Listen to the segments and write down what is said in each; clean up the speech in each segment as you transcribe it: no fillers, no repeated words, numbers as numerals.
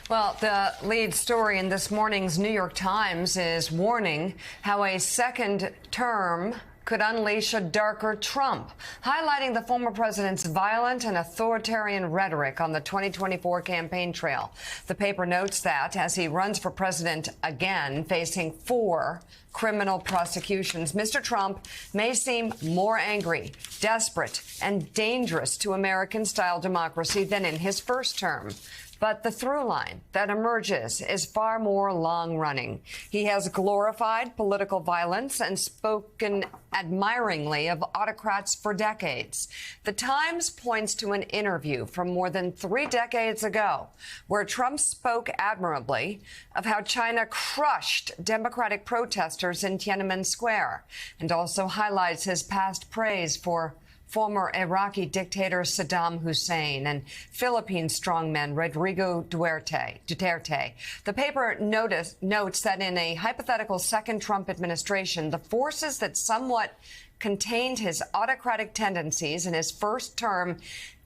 Well, the lead story in this morning's New York Times is warning how a second term could unleash a darker Trump, highlighting the former president's violent and authoritarian rhetoric on the 2024 campaign trail. The paper notes that as he runs for president again, facing 4 criminal prosecutions, Mr. Trump may seem more angry, desperate, and dangerous to American-style democracy than in his first term. But the through line that emerges is far more long-running. He has glorified political violence and spoken admiringly of autocrats for decades. The Times points to an interview from more than 3 decades ago where Trump spoke admirably of how China crushed democratic protesters in Tiananmen Square, and also highlights his past praise for former Iraqi dictator Saddam Hussein and Philippine strongman Rodrigo Duterte. The paper notes that in a hypothetical second Trump administration, the forces that somewhat contained his autocratic tendencies in his first term,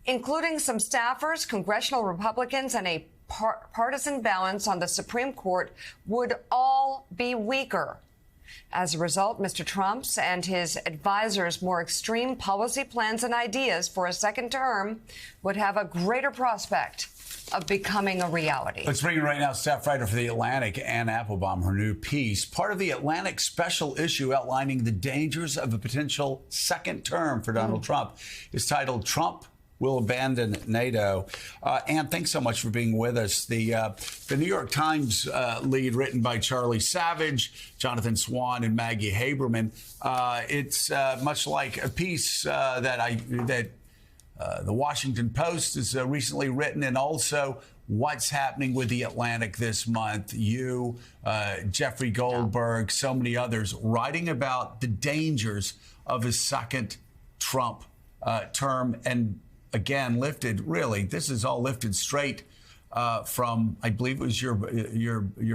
including some staffers, congressional Republicans, and a partisan balance on the Supreme Court, would all be weaker. As a result, Mr. Trump's and his advisors' more extreme policy plans and ideas for a second term would have a greater prospect of becoming a reality. Let's bring in right now staff writer for The Atlantic, Anne Applebaum, her new piece, part of The Atlantic special issue outlining the dangers of a potential second term for Donald Trump, is titled Trump Will Abandon NATO. Anne, thanks so much for being with us. The New York Times lead, written by Charlie Savage, Jonathan Swan, and Maggie Haberman. It's much like a piece that the Washington Post has recently written, and also what's happening with The Atlantic this month. You, Jeffrey Goldberg, so many others writing about the dangers of his second Trump term, and again, this is all lifted straight from, I believe it was your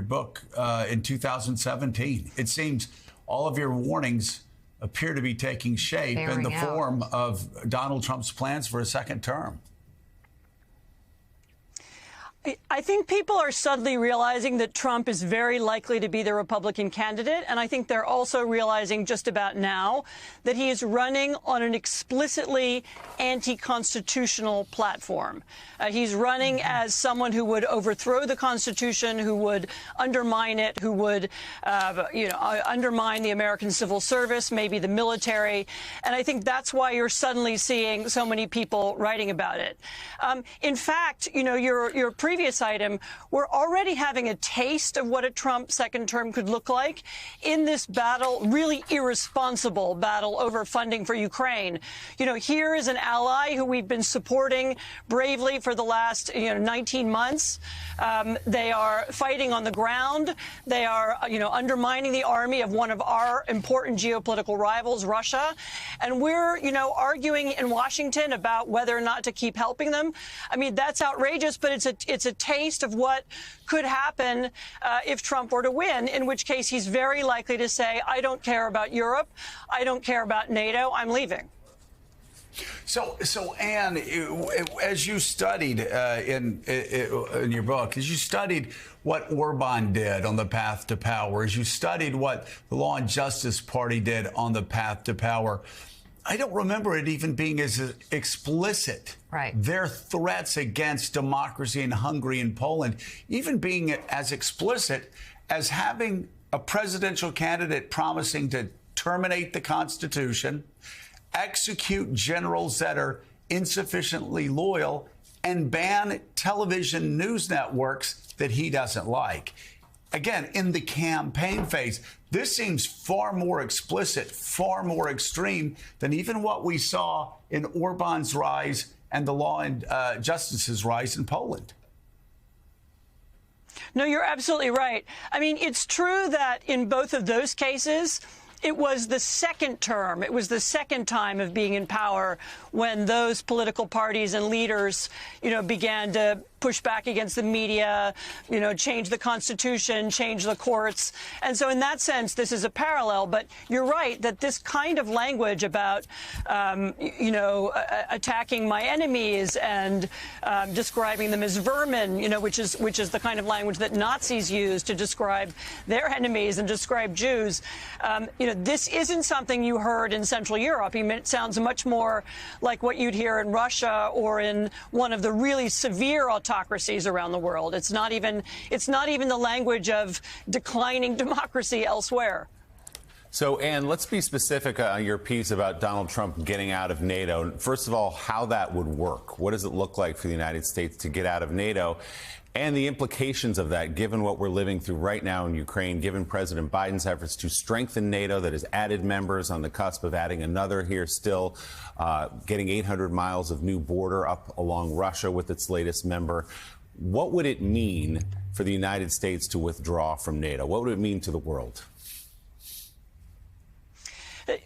book in 2017. It seems all of your warnings appear to be taking shape in the form of Donald Trump's plans for a second term. I think people are suddenly realizing that Trump is very likely to be the Republican candidate. And I think they're also realizing just about now that he is running on an explicitly anti-constitutional platform. He's running as someone who would overthrow the Constitution, who would undermine it, who would, undermine the American civil service, maybe the military. And I think that's why you're suddenly seeing so many people writing about it. In fact, your previous item, we're already having a taste of what a Trump second term could look like in this battle, really irresponsible battle over funding for Ukraine. Here is an ally who we've been supporting bravely for the last 19 months. They are fighting on the ground. They are, undermining the army of one of our important geopolitical rivals, Russia. And we're, arguing in Washington about whether or not to keep helping them. I mean, that's outrageous, but it's a taste of what could happen if Trump were to win, in which case he's very likely to say, I don't care about Europe. I don't care about NATO. I'm leaving. So Anne, as you studied in your book, as you studied what Orban did on the path to power, as you studied what the Law and Justice Party did on the path to power, I don't remember it even being as explicit. Right. Their threats against democracy in Hungary and Poland, even being as explicit as having a presidential candidate promising to terminate the Constitution, execute generals that are insufficiently loyal, and ban television news networks that he doesn't like. Again, in the campaign phase, this seems far more explicit, far more extreme than even what we saw in Orban's rise and the Law and Justice's rise in Poland. No, you're absolutely right. I mean, it's true that in both of those cases, it was the second term. It was the second time of being in power when those political parties and leaders, began to push back against the media, change the Constitution, change the courts. And so in that sense, this is a parallel. But you're right that this kind of language about, attacking my enemies and describing them as vermin, which is the kind of language that Nazis use to describe their enemies and describe Jews. This isn't something you heard in Central Europe. It sounds much more like what you'd hear in Russia or in one of the really severe autocracies around the world. It's not even the language of declining democracy elsewhere. So, Ann, let's be specific on your piece about Donald Trump getting out of NATO. First of all, how that would work. What does it look like for the United States to get out of NATO? And the implications of that, given what we're living through right now in Ukraine, given President Biden's efforts to strengthen NATO, that has added members on the cusp of adding another here still, getting 800 miles of new border up along Russia with its latest member. What would it mean for the United States to withdraw from NATO? What would it mean to the world?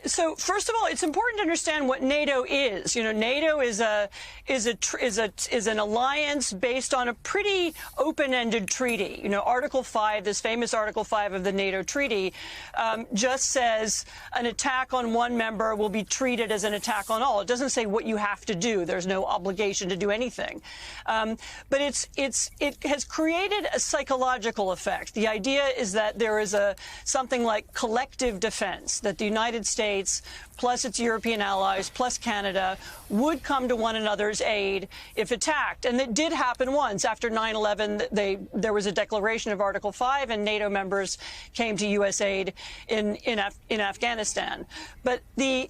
So first of all, it's important to understand what NATO is. NATO is an alliance based on a pretty open-ended treaty. Article 5, this famous Article 5 of the NATO treaty, just says an attack on one member will be treated as an attack on all. It doesn't say what you have to do. There's no obligation to do anything. But it has created a psychological effect. The idea is that there is something like collective defense, that the United States, plus its European allies, plus Canada, would come to one another's aid if attacked. And it did happen once. After 9/11, there was a declaration of Article 5, and NATO members came to U.S. aid in Afghanistan. But what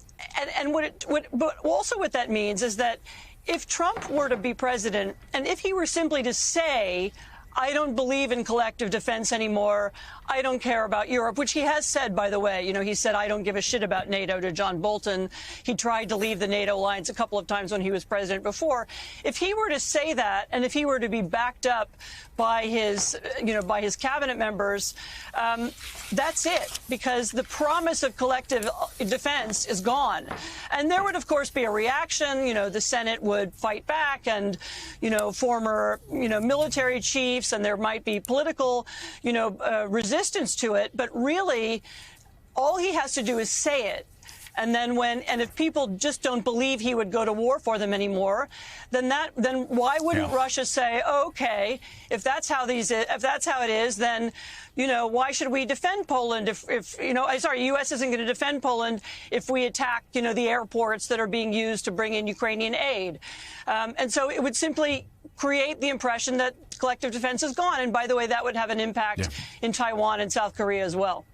that means is that if Trump were to be president, and if he were simply to say, I don't believe in collective defense anymore, I don't care about Europe, which he has said, by the way. He said, I don't give a shit about NATO to John Bolton. He tried to leave the NATO alliance a couple of times when he was president before. If he were to say that, and if he were to be backed up by his cabinet members, that's it, because the promise of collective defense is gone. And there would, of course, be a reaction. The Senate would fight back, and, former, military chiefs, and there might be political, resistance to it. But really, all he has to do is say it. And then if people just don't believe he would go to war for them anymore, then why wouldn't Russia say, okay, if that's how it is, then, why should we defend Poland U.S. isn't going to defend Poland if we attack, the airports that are being used to bring in Ukrainian aid. And so it would simply create the impression that collective defense is gone. And by the way, that would have an impact in Taiwan and South Korea as well.